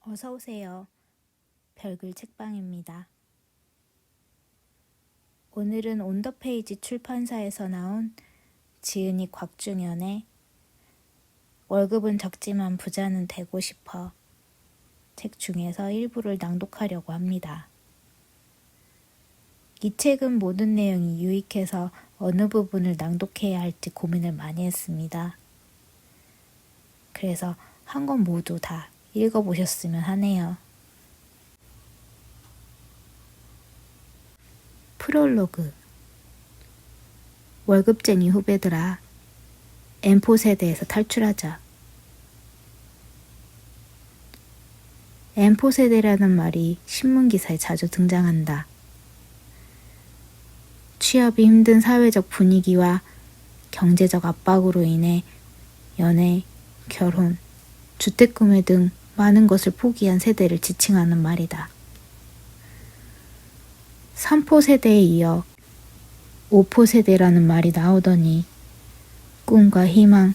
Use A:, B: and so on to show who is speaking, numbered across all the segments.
A: 어서 오세요. 별글 책방입니다. 오늘은 온더페이지 출판사에서 나온 지은이 곽중현의 월급은 적지만 부자는 되고 싶어 책 중에서 일부를 낭독하려고 합니다. 이 책은 모든 내용이 유익해서 어느 부분을 낭독해야 할지 고민을 많이 했습니다. 그래서 한 권 모두 다 읽어보셨으면 하네요. 프롤로그. 월급쟁이 후배들아, M4 세대에서 탈출하자. M4 세대라는 말이 신문기사에 자주 등장한다. 취업이 힘든 사회적 분위기와 경제적 압박으로 인해 연애, 결혼, 주택구매 등 많은 것을 포기한 세대를 지칭하는 말이다. 3포 세대에 이어 5포 세대라는 말이 나오더니 꿈과 희망,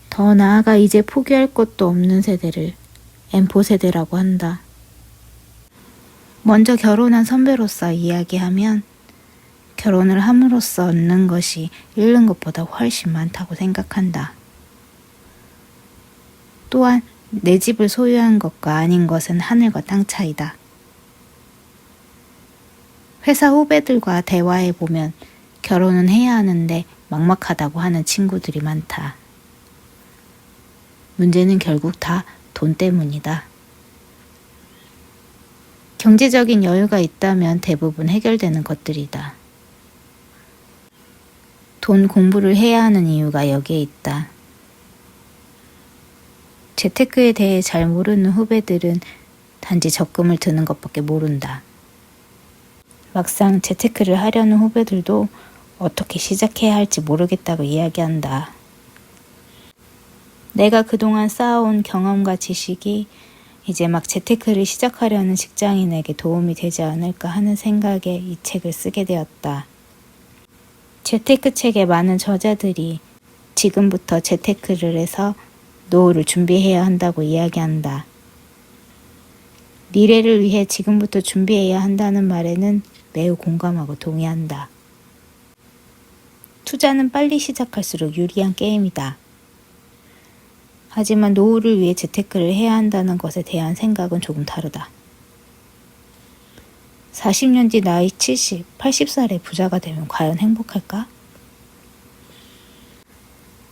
A: 더 나아가 이제 포기할 것도 없는 세대를 M포 세대라고 한다. 먼저 결혼한 선배로서 이야기하면 결혼을 함으로써 얻는 것이 잃는 것보다 훨씬 많다고 생각한다. 또한 내 집을 소유한 것과 아닌 것은 하늘과 땅 차이다. 회사 후배들과 대화해보면 결혼은 해야 하는데 막막하다고 하는 친구들이 많다. 문제는 결국 다 돈 때문이다. 경제적인 여유가 있다면 대부분 해결되는 것들이다. 돈 공부를 해야 하는 이유가 여기에 있다. 재테크에 대해 잘 모르는 후배들은 단지 적금을 드는 것밖에 모른다. 막상 재테크를 하려는 후배들도 어떻게 시작해야 할지 모르겠다고 이야기한다. 내가 그동안 쌓아온 경험과 지식이 이제 막 재테크를 시작하려는 직장인에게 도움이 되지 않을까 하는 생각에 이 책을 쓰게 되었다. 재테크 책의 많은 저자들이 지금부터 재테크를 해서 노후를 준비해야 한다고 이야기한다. 미래를 위해 지금부터 준비해야 한다는 말에는 매우 공감하고 동의한다. 투자는 빨리 시작할수록 유리한 게임이다. 하지만 노후를 위해 재테크를 해야 한다는 것에 대한 생각은 조금 다르다. 40년 뒤 나이 70, 80살에 부자가 되면 과연 행복할까?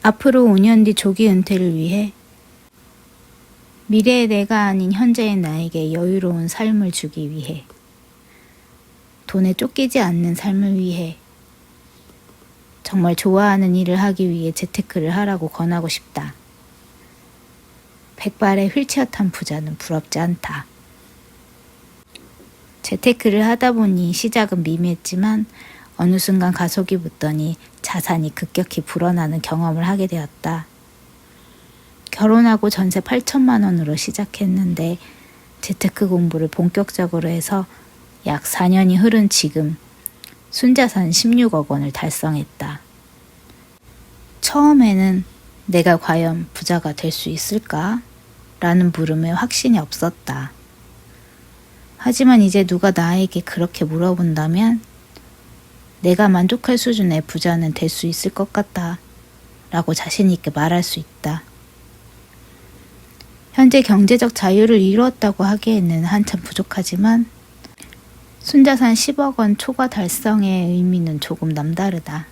A: 앞으로 5년 뒤 조기 은퇴를 위해 미래의 내가 아닌 현재의 나에게 여유로운 삶을 주기 위해 돈에 쫓기지 않는 삶을 위해 정말 좋아하는 일을 하기 위해 재테크를 하라고 권하고 싶다. 백발의 휠체어 탄 부자는 부럽지 않다. 재테크를 하다 보니 시작은 미미했지만 어느 순간 가속이 붙더니 자산이 급격히 불어나는 경험을 하게 되었다. 결혼하고 전세 8천만 원으로 시작했는데 재테크 공부를 본격적으로 해서 약 4년이 흐른 지금 순자산 16억 원을 달성했다. 처음에는 내가 과연 부자가 될 수 있을까? 라는 물음에 확신이 없었다. 하지만 이제 누가 나에게 그렇게 물어본다면 내가 만족할 수준의 부자는 될 수 있을 것 같다 라고 자신 있게 말할 수 있다. 현재 경제적 자유를 이루었다고 하기에는 한참 부족하지만 순자산 10억 원 초과 달성의 의미는 조금 남다르다.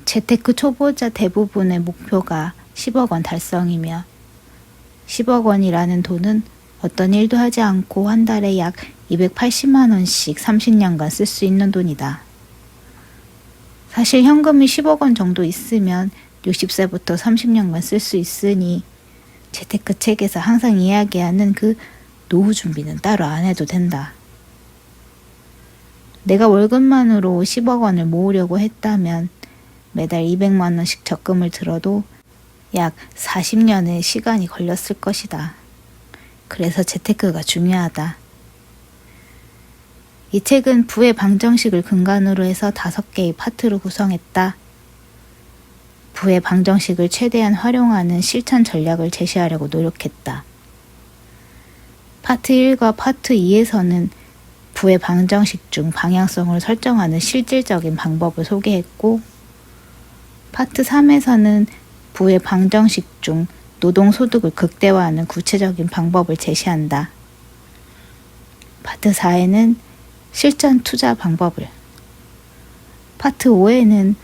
A: 재테크 초보자 대부분의 목표가 10억 원 달성이며 10억 원이라는 돈은 어떤 일도 하지 않고 한 달에 약 280만 원씩 30년간 쓸 수 있는 돈이다. 사실 현금이 10억 원 정도 있으면 60세부터 30년간 쓸 수 있으니 재테크 책에서 항상 이야기하는 그 노후 준비는 따로 안 해도 된다. 내가 월급만으로 10억 원을 모으려고 했다면 매달 200만 원씩 적금을 들어도 약 40년의 시간이 걸렸을 것이다. 그래서 재테크가 중요하다. 이 책은 부의 방정식을 근간으로 해서 5개의 파트로 구성했다. 부의 방정식을 최대한 활용하는 실천 전략을 제시하려고 노력했다. 파트 1과 파트 2에서는 부의 방정식 중 방향성을 설정하는 실질적인 방법을 소개했고, 파트 3에서는 부의 방정식 중 노동소득을 극대화하는 구체적인 방법을 제시한다. 파트 4에는 실전 투자 방법을, 파트 5에는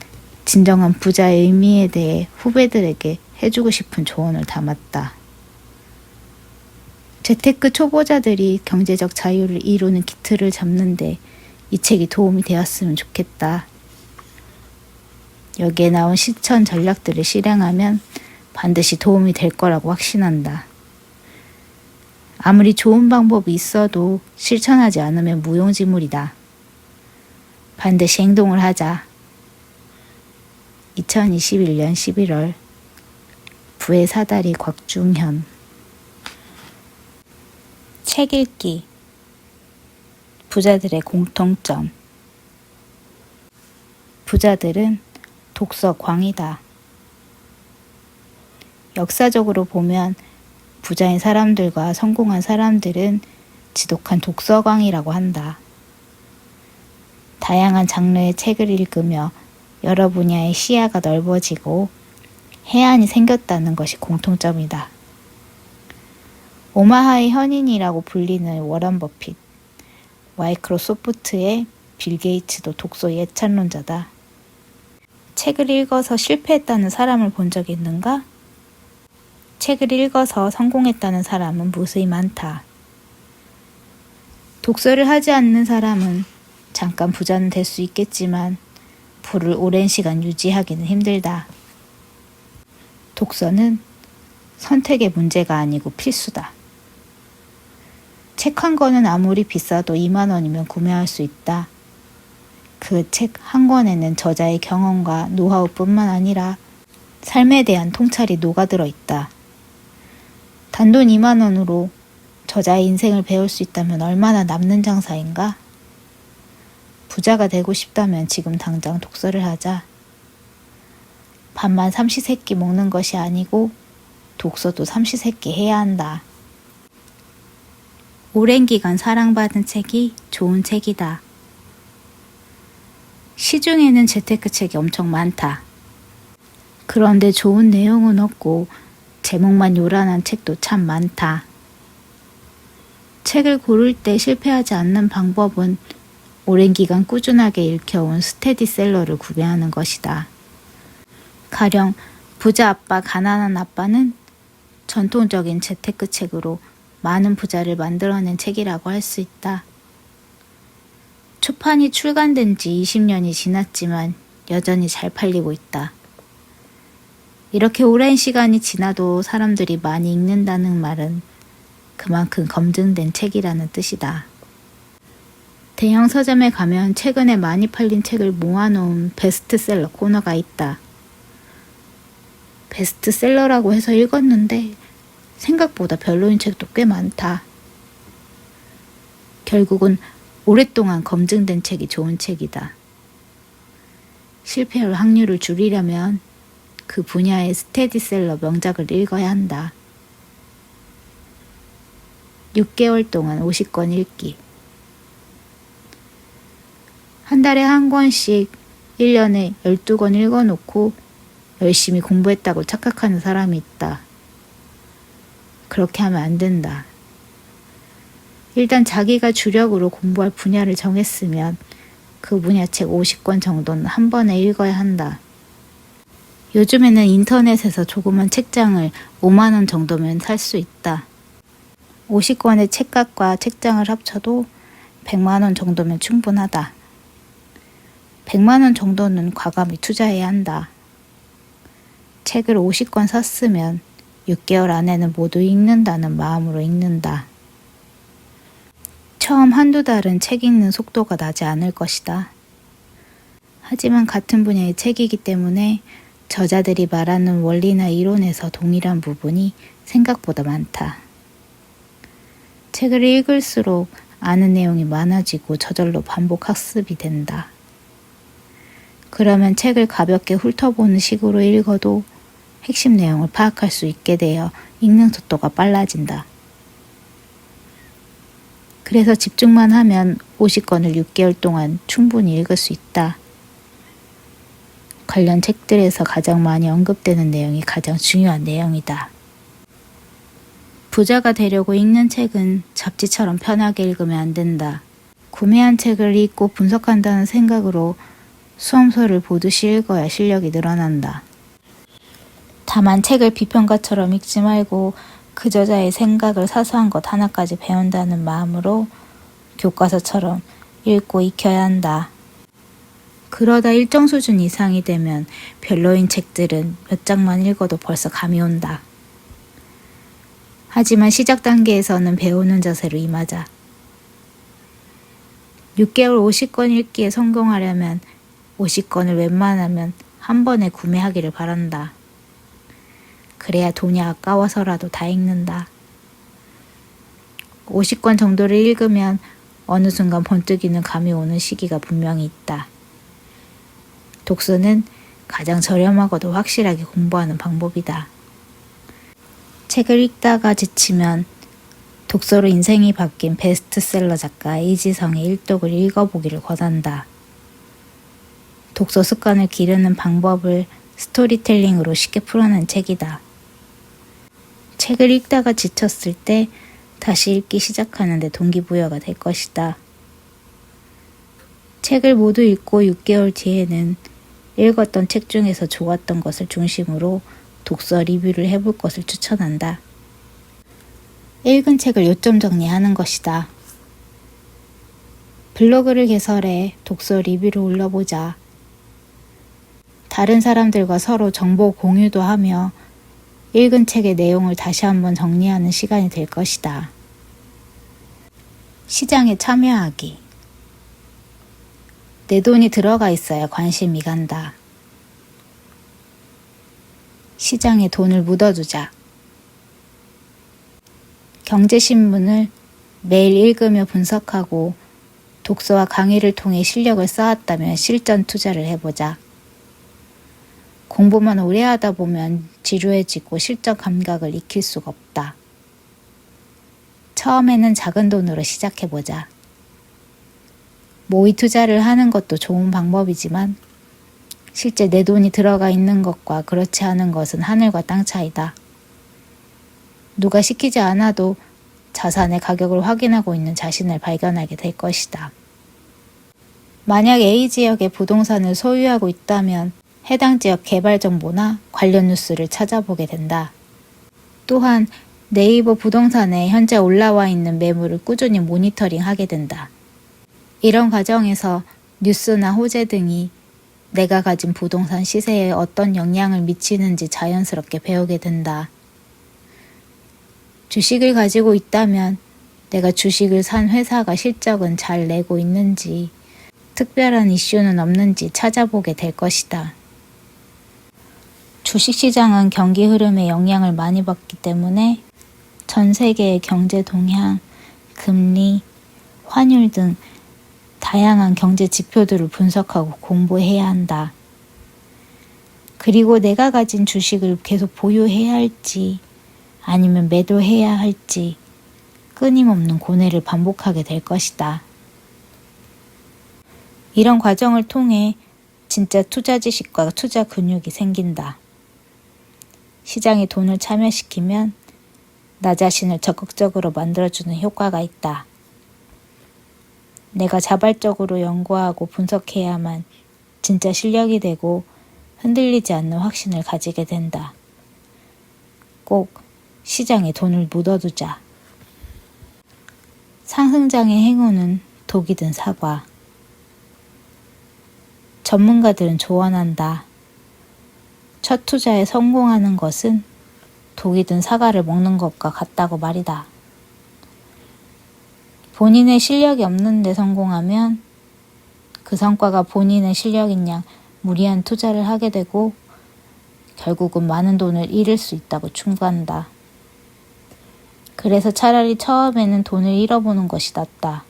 A: 진정한 부자의 의미에 대해 후배들에게 해주고 싶은 조언을 담았다. 재테크 초보자들이 경제적 자유를 이루는 기틀을 잡는데 이 책이 도움이 되었으면 좋겠다. 여기에 나온 실천 전략들을 실행하면 반드시 도움이 될 거라고 확신한다. 아무리 좋은 방법이 있어도 실천하지 않으면 무용지물이다. 반드시 행동을 하자. 2021년 11월 부의 사다리 곽중현. 책 읽기. 부자들의 공통점. 부자들은 독서광이다. 역사적으로 보면 부자인 사람들과 성공한 사람들은 지독한 독서광이라고 한다. 다양한 장르의 책을 읽으며 여러 분야의 시야가 넓어지고 해안이 생겼다는 것이 공통점이다. 오마하의 현인이라고 불리는 워런 버핏, 마이크로소프트의 빌 게이츠도 독서 예찬론자다. 책을 읽어서 실패했다는 사람을 본 적이 있는가? 책을 읽어서 성공했다는 사람은 무수히 많다. 독서를 하지 않는 사람은 잠깐 부자는 될 수 있겠지만 부를 오랜 시간 유지하기는 힘들다. 독서는 선택의 문제가 아니고 필수다. 책 한 권은 아무리 비싸도 2만 원이면 구매할 수 있다. 그 책 한 권에는 저자의 경험과 노하우뿐만 아니라 삶에 대한 통찰이 녹아들어 있다. 단돈 2만 원으로 저자의 인생을 배울 수 있다면 얼마나 남는 장사인가? 부자가 되고 싶다면 지금 당장 독서를 하자. 밥만 삼시세끼 먹는 것이 아니고 독서도 삼시세끼 해야 한다. 오랜 기간 사랑받은 책이 좋은 책이다. 시중에는 재테크 책이 엄청 많다. 그런데 좋은 내용은 없고 제목만 요란한 책도 참 많다. 책을 고를 때 실패하지 않는 방법은 오랜 기간 꾸준하게 읽혀온 스테디셀러를 구매하는 것이다. 가령 부자 아빠 가난한 아빠는 전통적인 재테크 책으로 많은 부자를 만들어낸 책이라고 할 수 있다. 초판이 출간된 지 20년이 지났지만 여전히 잘 팔리고 있다. 이렇게 오랜 시간이 지나도 사람들이 많이 읽는다는 말은 그만큼 검증된 책이라는 뜻이다. 대형 서점에 가면 최근에 많이 팔린 책을 모아놓은 베스트셀러 코너가 있다. 베스트셀러라고 해서 읽었는데 생각보다 별로인 책도 꽤 많다. 결국은 오랫동안 검증된 책이 좋은 책이다. 실패할 확률을 줄이려면 그 분야의 스테디셀러 명작을 읽어야 한다. 6개월 동안 50권 읽기. 한 달에 한 권씩 1년에 12권 읽어놓고 열심히 공부했다고 착각하는 사람이 있다. 그렇게 하면 안 된다. 일단 자기가 주력으로 공부할 분야를 정했으면 그 분야 책 50권 정도는 한 번에 읽어야 한다. 요즘에는 인터넷에서 조그만 책장을 5만 원 정도면 살 수 있다. 50권의 책값과 책장을 합쳐도 100만 원 정도면 충분하다. 100만 원 정도는 과감히 투자해야 한다. 책을 50권 샀으면 6개월 안에는 모두 읽는다는 마음으로 읽는다. 처음 한두 달은 책 읽는 속도가 나지 않을 것이다. 하지만 같은 분야의 책이기 때문에 저자들이 말하는 원리나 이론에서 동일한 부분이 생각보다 많다. 책을 읽을수록 아는 내용이 많아지고 저절로 반복 학습이 된다. 그러면 책을 가볍게 훑어보는 식으로 읽어도 핵심 내용을 파악할 수 있게 되어 읽는 속도가 빨라진다. 그래서 집중만 하면 50권을 6개월 동안 충분히 읽을 수 있다. 관련 책들에서 가장 많이 언급되는 내용이 가장 중요한 내용이다. 부자가 되려고 읽는 책은 잡지처럼 편하게 읽으면 안 된다. 구매한 책을 읽고 분석한다는 생각으로 수험서를 보듯이 읽어야 실력이 늘어난다. 다만 책을 비평가처럼 읽지 말고 그 저자의 생각을 사소한 것 하나까지 배운다는 마음으로 교과서처럼 읽고 익혀야 한다. 그러다 일정 수준 이상이 되면 별로인 책들은 몇 장만 읽어도 벌써 감이 온다. 하지만 시작 단계에서는 배우는 자세로 임하자. 6개월 50권 읽기에 성공하려면 50권을 웬만하면 한 번에 구매하기를 바란다. 그래야 돈이 아까워서라도 다 읽는다. 50권 정도를 읽으면 어느 순간 번뜩이는 감이 오는 시기가 분명히 있다. 독서는 가장 저렴하고도 확실하게 공부하는 방법이다. 책을 읽다가 지치면 독서로 인생이 바뀐 베스트셀러 작가 이지성의 일독을 읽어보기를 권한다. 독서 습관을 기르는 방법을 스토리텔링으로 쉽게 풀어낸 책이다. 책을 읽다가 지쳤을 때 다시 읽기 시작하는데 동기부여가 될 것이다. 책을 모두 읽고 6개월 뒤에는 읽었던 책 중에서 좋았던 것을 중심으로 독서 리뷰를 해볼 것을 추천한다. 읽은 책을 요점 정리하는 것이다. 블로그를 개설해 독서 리뷰를 올려보자. 다른 사람들과 서로 정보 공유도 하며 읽은 책의 내용을 다시 한번 정리하는 시간이 될 것이다. 시장에 참여하기. 내 돈이 들어가 있어야 관심이 간다. 시장에 돈을 묻어두자. 경제신문을 매일 읽으며 분석하고 독서와 강의를 통해 실력을 쌓았다면 실전 투자를 해보자. 공부만 오래 하다 보면 지루해지고 실전 감각을 익힐 수가 없다. 처음에는 작은 돈으로 시작해보자. 모의 투자를 하는 것도 좋은 방법이지만 실제 내 돈이 들어가 있는 것과 그렇지 않은 것은 하늘과 땅 차이다. 누가 시키지 않아도 자산의 가격을 확인하고 있는 자신을 발견하게 될 것이다. 만약 A지역의 부동산을 소유하고 있다면 해당 지역 개발 정보나 관련 뉴스를 찾아보게 된다. 또한 네이버 부동산에 현재 올라와 있는 매물을 꾸준히 모니터링하게 된다. 이런 과정에서 뉴스나 호재 등이 내가 가진 부동산 시세에 어떤 영향을 미치는지 자연스럽게 배우게 된다. 주식을 가지고 있다면 내가 주식을 산 회사가 실적은 잘 내고 있는지, 특별한 이슈는 없는지 찾아보게 될 것이다. 주식시장은 경기 흐름에 영향을 많이 받기 때문에 전 세계의 경제 동향, 금리, 환율 등 다양한 경제 지표들을 분석하고 공부해야 한다. 그리고 내가 가진 주식을 계속 보유해야 할지 아니면 매도해야 할지 끊임없는 고뇌를 반복하게 될 것이다. 이런 과정을 통해 진짜 투자 지식과 투자 근육이 생긴다. 시장에 돈을 참여시키면 나 자신을 적극적으로 만들어주는 효과가 있다. 내가 자발적으로 연구하고 분석해야만 진짜 실력이 되고 흔들리지 않는 확신을 가지게 된다. 꼭 시장에 돈을 묻어두자. 상승장의 행운은 독이 든 사과. 전문가들은 조언한다. 첫 투자에 성공하는 것은 독이 든 사과를 먹는 것과 같다고 말이다. 본인의 실력이 없는데 성공하면 그 성과가 본인의 실력인 양 무리한 투자를 하게 되고 결국은 많은 돈을 잃을 수 있다고 충고한다. 그래서 차라리 처음에는 돈을 잃어보는 것이 낫다.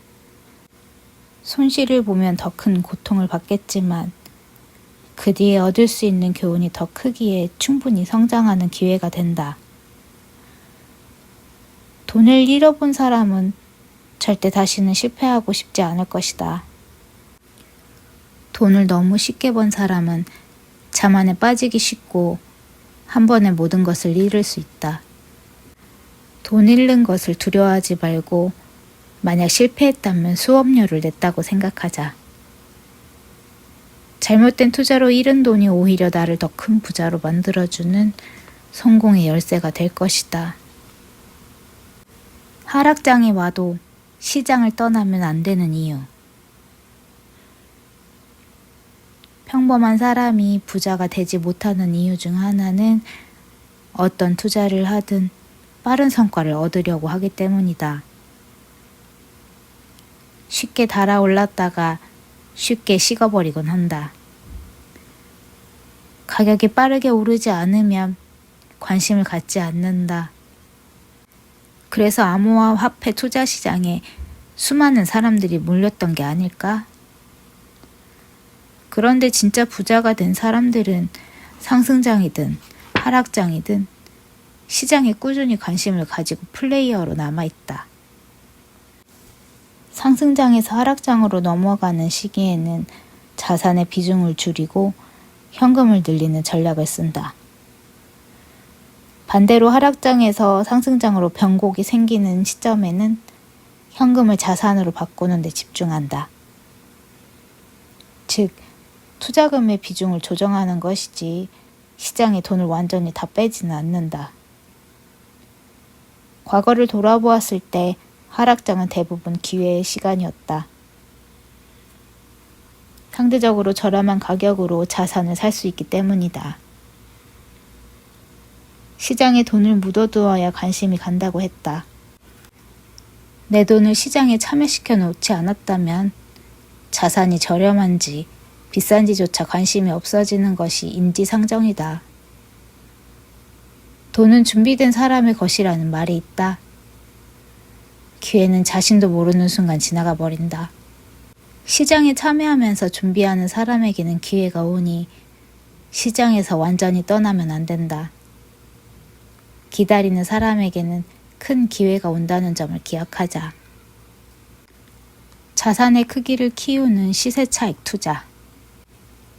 A: 손실을 보면 더 큰 고통을 받겠지만 그 뒤에 얻을 수 있는 교훈이 더 크기에 충분히 성장하는 기회가 된다. 돈을 잃어본 사람은 절대 다시는 실패하고 싶지 않을 것이다. 돈을 너무 쉽게 번 사람은 자만에 빠지기 쉽고 한 번에 모든 것을 잃을 수 있다. 돈 잃는 것을 두려워하지 말고 만약 실패했다면 수업료를 냈다고 생각하자. 잘못된 투자로 잃은 돈이 오히려 나를 더 큰 부자로 만들어주는 성공의 열쇠가 될 것이다. 하락장이 와도 시장을 떠나면 안 되는 이유. 평범한 사람이 부자가 되지 못하는 이유 중 하나는 어떤 투자를 하든 빠른 성과를 얻으려고 하기 때문이다. 쉽게 달아올랐다가 쉽게 식어버리곤 한다. 가격이 빠르게 오르지 않으면 관심을 갖지 않는다. 그래서 암호화 화폐 투자 시장에 수많은 사람들이 몰렸던 게 아닐까? 그런데 진짜 부자가 된 사람들은 상승장이든 하락장이든 시장에 꾸준히 관심을 가지고 플레이어로 남아있다. 상승장에서 하락장으로 넘어가는 시기에는 자산의 비중을 줄이고 현금을 늘리는 전략을 쓴다. 반대로 하락장에서 상승장으로 변곡이 생기는 시점에는 현금을 자산으로 바꾸는 데 집중한다. 즉, 투자금의 비중을 조정하는 것이지 시장에 돈을 완전히 다 빼지는 않는다. 과거를 돌아보았을 때 하락장은 대부분 기회의 시간이었다. 상대적으로 저렴한 가격으로 자산을 살 수 있기 때문이다. 시장에 돈을 묻어두어야 관심이 간다고 했다. 내 돈을 시장에 참여시켜 놓지 않았다면 자산이 저렴한지 비싼지조차 관심이 없어지는 것이 인지상정이다. 돈은 준비된 사람의 것이라는 말이 있다. 기회는 자신도 모르는 순간 지나가 버린다. 시장에 참여하면서 준비하는 사람에게는 기회가 오니 시장에서 완전히 떠나면 안 된다. 기다리는 사람에게는 큰 기회가 온다는 점을 기억하자. 자산의 크기를 키우는 시세차익 투자.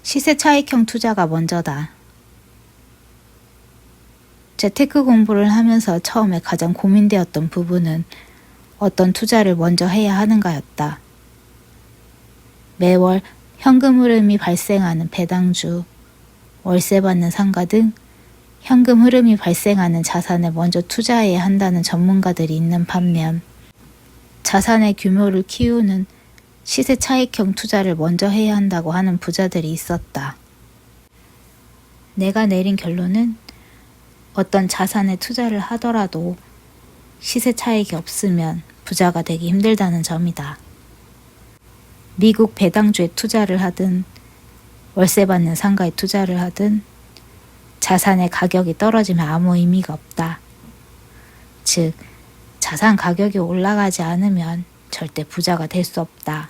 A: 시세차익형 투자가 먼저다. 재테크 공부를 하면서 처음에 가장 고민되었던 부분은 어떤 투자를 먼저 해야 하는가였다. 매월 현금 흐름이 발생하는 배당주, 월세 받는 상가 등 현금 흐름이 발생하는 자산에 먼저 투자해야 한다는 전문가들이 있는 반면 자산의 규모를 키우는 시세 차익형 투자를 먼저 해야 한다고 하는 부자들이 있었다. 내가 내린 결론은 어떤 자산에 투자를 하더라도 시세 차익이 없으면 부자가 되기 힘들다는 점이다. 미국 배당주에 투자를 하든 월세 받는 상가에 투자를 하든 자산의 가격이 떨어지면 아무 의미가 없다. 즉, 자산 가격이 올라가지 않으면 절대 부자가 될 수 없다.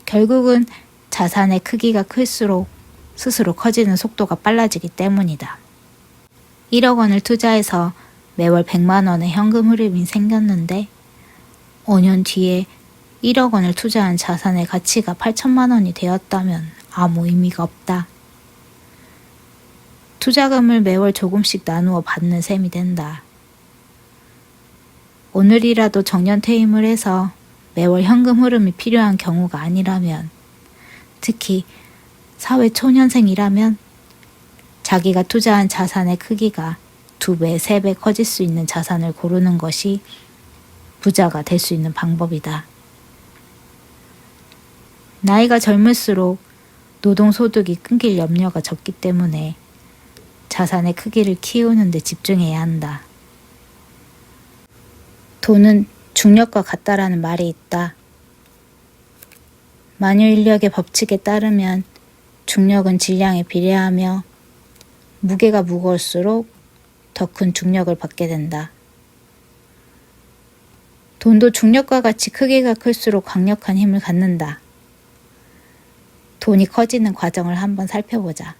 A: 결국은 자산의 크기가 클수록 스스로 커지는 속도가 빨라지기 때문이다. 1억 원을 투자해서 매월 100만 원의 현금 흐름이 생겼는데 5년 뒤에 1억 원을 투자한 자산의 가치가 8천만 원이 되었다면 아무 의미가 없다. 투자금을 매월 조금씩 나누어 받는 셈이 된다. 오늘이라도 정년퇴임을 해서 매월 현금 흐름이 필요한 경우가 아니라면, 특히 사회 초년생이라면 자기가 투자한 자산의 크기가 2배, 3배 커질 수 있는 자산을 고르는 것이 부자가 될 수 있는 방법이다. 나이가 젊을수록 노동소득이 끊길 염려가 적기 때문에 자산의 크기를 키우는 데 집중해야 한다. 돈은 중력과 같다라는 말이 있다. 만유인력의 법칙에 따르면 중력은 질량에 비례하며 무게가 무거울수록 더 큰 중력을 받게 된다. 돈도 중력과 같이 크기가 클수록 강력한 힘을 갖는다. 돈이 커지는 과정을 한번 살펴보자.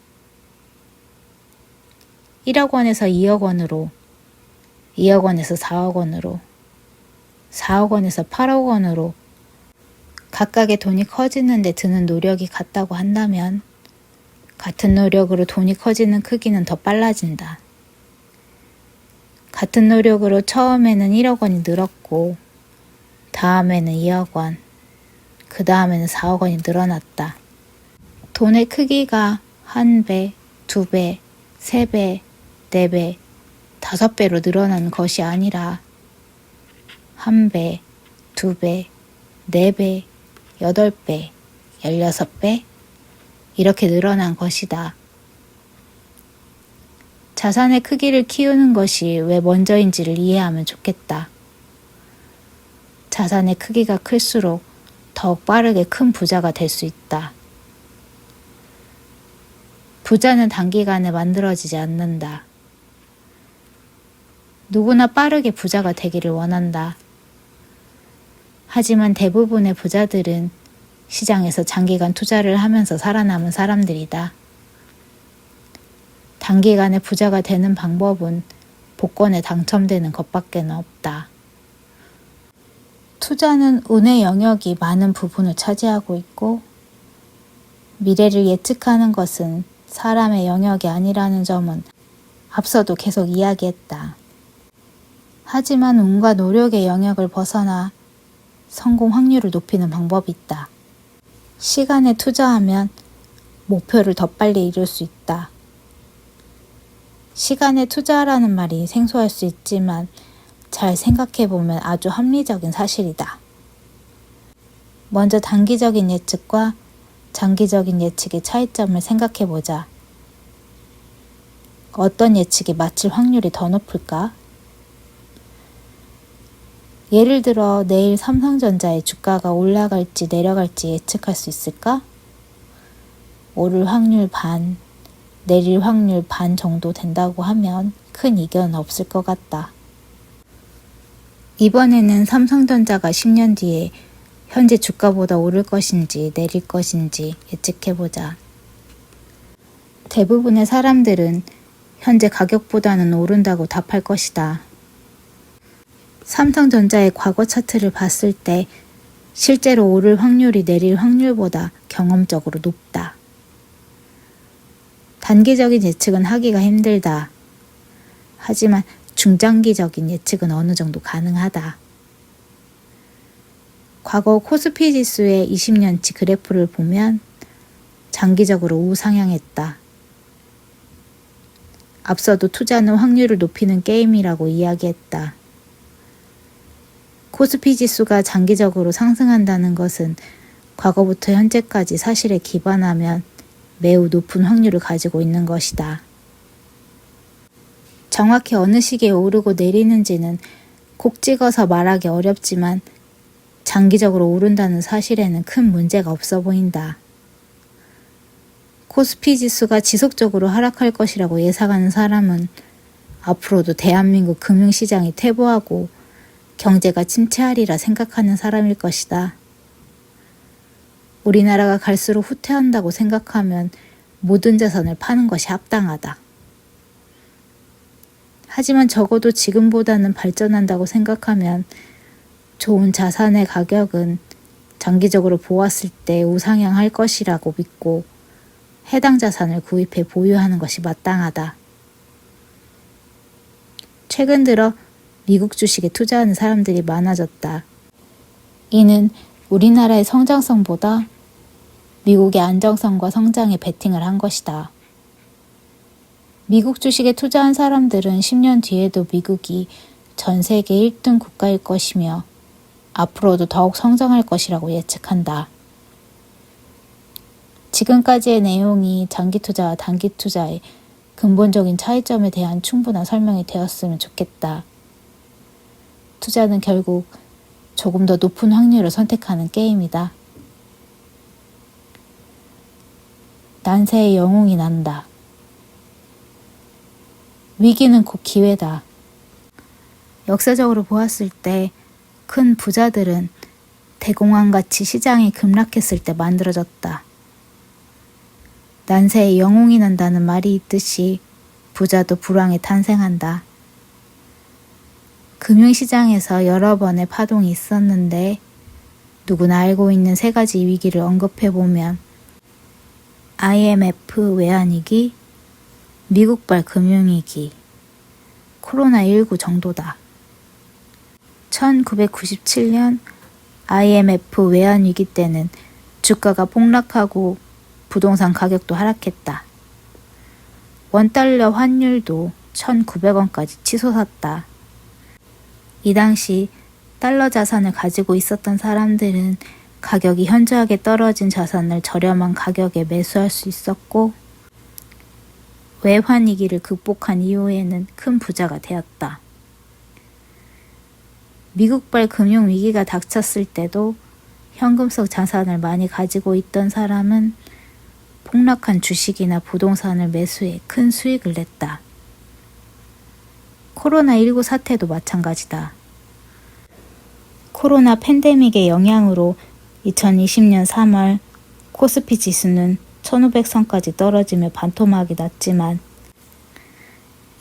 A: 1억 원에서 2억 원으로, 2억 원에서 4억 원으로, 4억 원에서 8억 원으로 각각의 돈이 커지는데 드는 노력이 같다고 한다면 같은 노력으로 돈이 커지는 크기는 더 빨라진다. 같은 노력으로 처음에는 1억 원이 늘었고 다음에는 2억 원, 그 다음에는 4억 원이 늘어났다. 돈의 크기가 1배, 2배, 3배, 4배, 5배로 늘어나는 것이 아니라 1배, 2배, 4배, 8배, 16배 이렇게 늘어난 것이다. 자산의 크기를 키우는 것이 왜 먼저인지를 이해하면 좋겠다. 자산의 크기가 클수록 더욱 빠르게 큰 부자가 될 수 있다. 부자는 단기간에 만들어지지 않는다. 누구나 빠르게 부자가 되기를 원한다. 하지만 대부분의 부자들은 시장에서 장기간 투자를 하면서 살아남은 사람들이다. 단기간에 부자가 되는 방법은 복권에 당첨되는 것밖에 없다. 투자는 운의 영역이 많은 부분을 차지하고 있고 미래를 예측하는 것은 사람의 영역이 아니라는 점은 앞서도 계속 이야기했다. 하지만 운과 노력의 영역을 벗어나 성공 확률을 높이는 방법이 있다. 시간에 투자하면 목표를 더 빨리 이룰 수 있다. 시간에 투자하라는 말이 생소할 수 있지만 잘 생각해보면 아주 합리적인 사실이다. 먼저 단기적인 예측과 장기적인 예측의 차이점을 생각해보자. 어떤 예측이 맞출 확률이 더 높을까? 예를 들어 내일 삼성전자의 주가가 올라갈지 내려갈지 예측할 수 있을까? 오를 확률 반, 내릴 확률 반 정도 된다고 하면 큰 이견은 없을 것 같다. 이번에는 삼성전자가 10년 뒤에 현재 주가보다 오를 것인지 내릴 것인지 예측해보자. 대부분의 사람들은 현재 가격보다는 오른다고 답할 것이다. 삼성전자의 과거 차트를 봤을 때 실제로 오를 확률이 내릴 확률보다 경험적으로 높다. 단기적인 예측은 하기가 힘들다. 하지만 중장기적인 예측은 어느 정도 가능하다. 과거 코스피 지수의 20년치 그래프를 보면 장기적으로 우상향했다. 앞서도 투자는 확률을 높이는 게임이라고 이야기했다. 코스피 지수가 장기적으로 상승한다는 것은 과거부터 현재까지 사실에 기반하면 매우 높은 확률을 가지고 있는 것이다. 정확히 어느 시기에 오르고 내리는지는 콕 찍어서 말하기 어렵지만 장기적으로 오른다는 사실에는 큰 문제가 없어 보인다. 코스피 지수가 지속적으로 하락할 것이라고 예상하는 사람은 앞으로도 대한민국 금융시장이 퇴보하고 경제가 침체하리라 생각하는 사람일 것이다. 우리나라가 갈수록 후퇴한다고 생각하면 모든 자산을 파는 것이 합당하다. 하지만 적어도 지금보다는 발전한다고 생각하면 좋은 자산의 가격은 장기적으로 보았을 때 우상향할 것이라고 믿고 해당 자산을 구입해 보유하는 것이 마땅하다. 최근 들어 미국 주식에 투자하는 사람들이 많아졌다. 이는 우리나라의 성장성보다 미국의 안정성과 성장에 베팅을 한 것이다. 미국 주식에 투자한 사람들은 10년 뒤에도 미국이 전 세계 1등 국가일 것이며 앞으로도 더욱 성장할 것이라고 예측한다. 지금까지의 내용이 장기 투자와 단기 투자의 근본적인 차이점에 대한 충분한 설명이 되었으면 좋겠다. 투자는 결국 조금 더 높은 확률을 선택하는 게임이다. 난세의 영웅이 난다. 위기는 곧 기회다. 역사적으로 보았을 때 큰 부자들은 대공황같이 시장이 급락했을 때 만들어졌다. 난세의 영웅이 난다는 말이 있듯이 부자도 불황에 탄생한다. 금융시장에서 여러 번의 파동이 있었는데 누구나 알고 있는 세 가지 위기를 언급해보면 IMF 외환위기, 미국발 금융위기, 코로나19 정도다. 1997년 IMF 외환위기 때는 주가가 폭락하고 부동산 가격도 하락했다. 원달러 환율도 1,900원까지 치솟았다. 이 당시 달러 자산을 가지고 있었던 사람들은 가격이 현저하게 떨어진 자산을 저렴한 가격에 매수할 수 있었고 외환위기를 극복한 이후에는 큰 부자가 되었다. 미국발 금융위기가 닥쳤을 때도 현금 속 자산을 많이 가지고 있던 사람은 폭락한 주식이나 부동산을 매수해 큰 수익을 냈다. 코로나19 사태도 마찬가지다. 코로나 팬데믹의 영향으로 2020년 3월 코스피 지수는 1500선까지 떨어지며 반토막이 났지만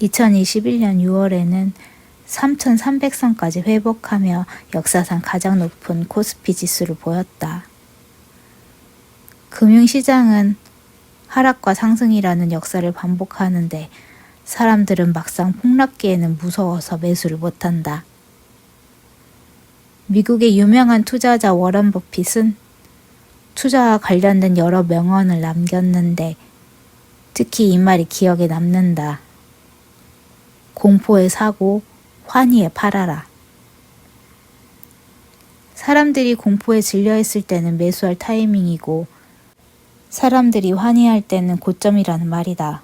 A: 2021년 6월에는 3300선까지 회복하며 역사상 가장 높은 코스피 지수를 보였다. 금융시장은 하락과 상승이라는 역사를 반복하는데 사람들은 막상 폭락기에는 무서워서 매수를 못한다. 미국의 유명한 투자자 워런 버핏은 투자와 관련된 여러 명언을 남겼는데 특히 이 말이 기억에 남는다. 공포에 사고 환희에 팔아라. 사람들이 공포에 질려있을 때는 매수할 타이밍이고 사람들이 환희할 때는 고점이라는 말이다.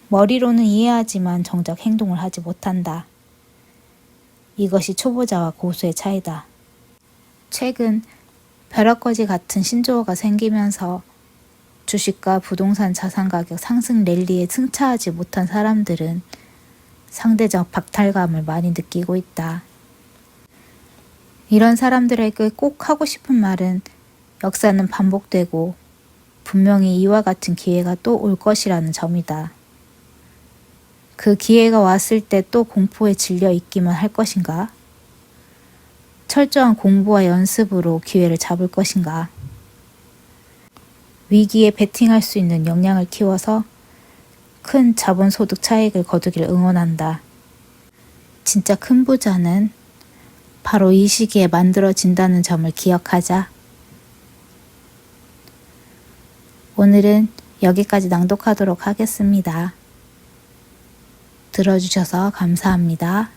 A: 머리로는 이해하지만 정작 행동을 하지 못한다. 이것이 초보자와 고수의 차이다. 최근 벼락거지 같은 신조어가 생기면서 주식과 부동산 자산 가격 상승 랠리에 승차하지 못한 사람들은 상대적 박탈감을 많이 느끼고 있다. 이런 사람들에게 꼭 하고 싶은 말은 역사는 반복되고 분명히 이와 같은 기회가 또 올 것이라는 점이다. 그 기회가 왔을 때 또 공포에 질려 있기만 할 것인가? 철저한 공부와 연습으로 기회를 잡을 것인가? 위기에 베팅할 수 있는 역량을 키워서 큰 자본소득 차익을 거두길 응원한다. 진짜 큰 부자는 바로 이 시기에 만들어진다는 점을 기억하자. 오늘은 여기까지 낭독하도록 하겠습니다. 들어주셔서 감사합니다.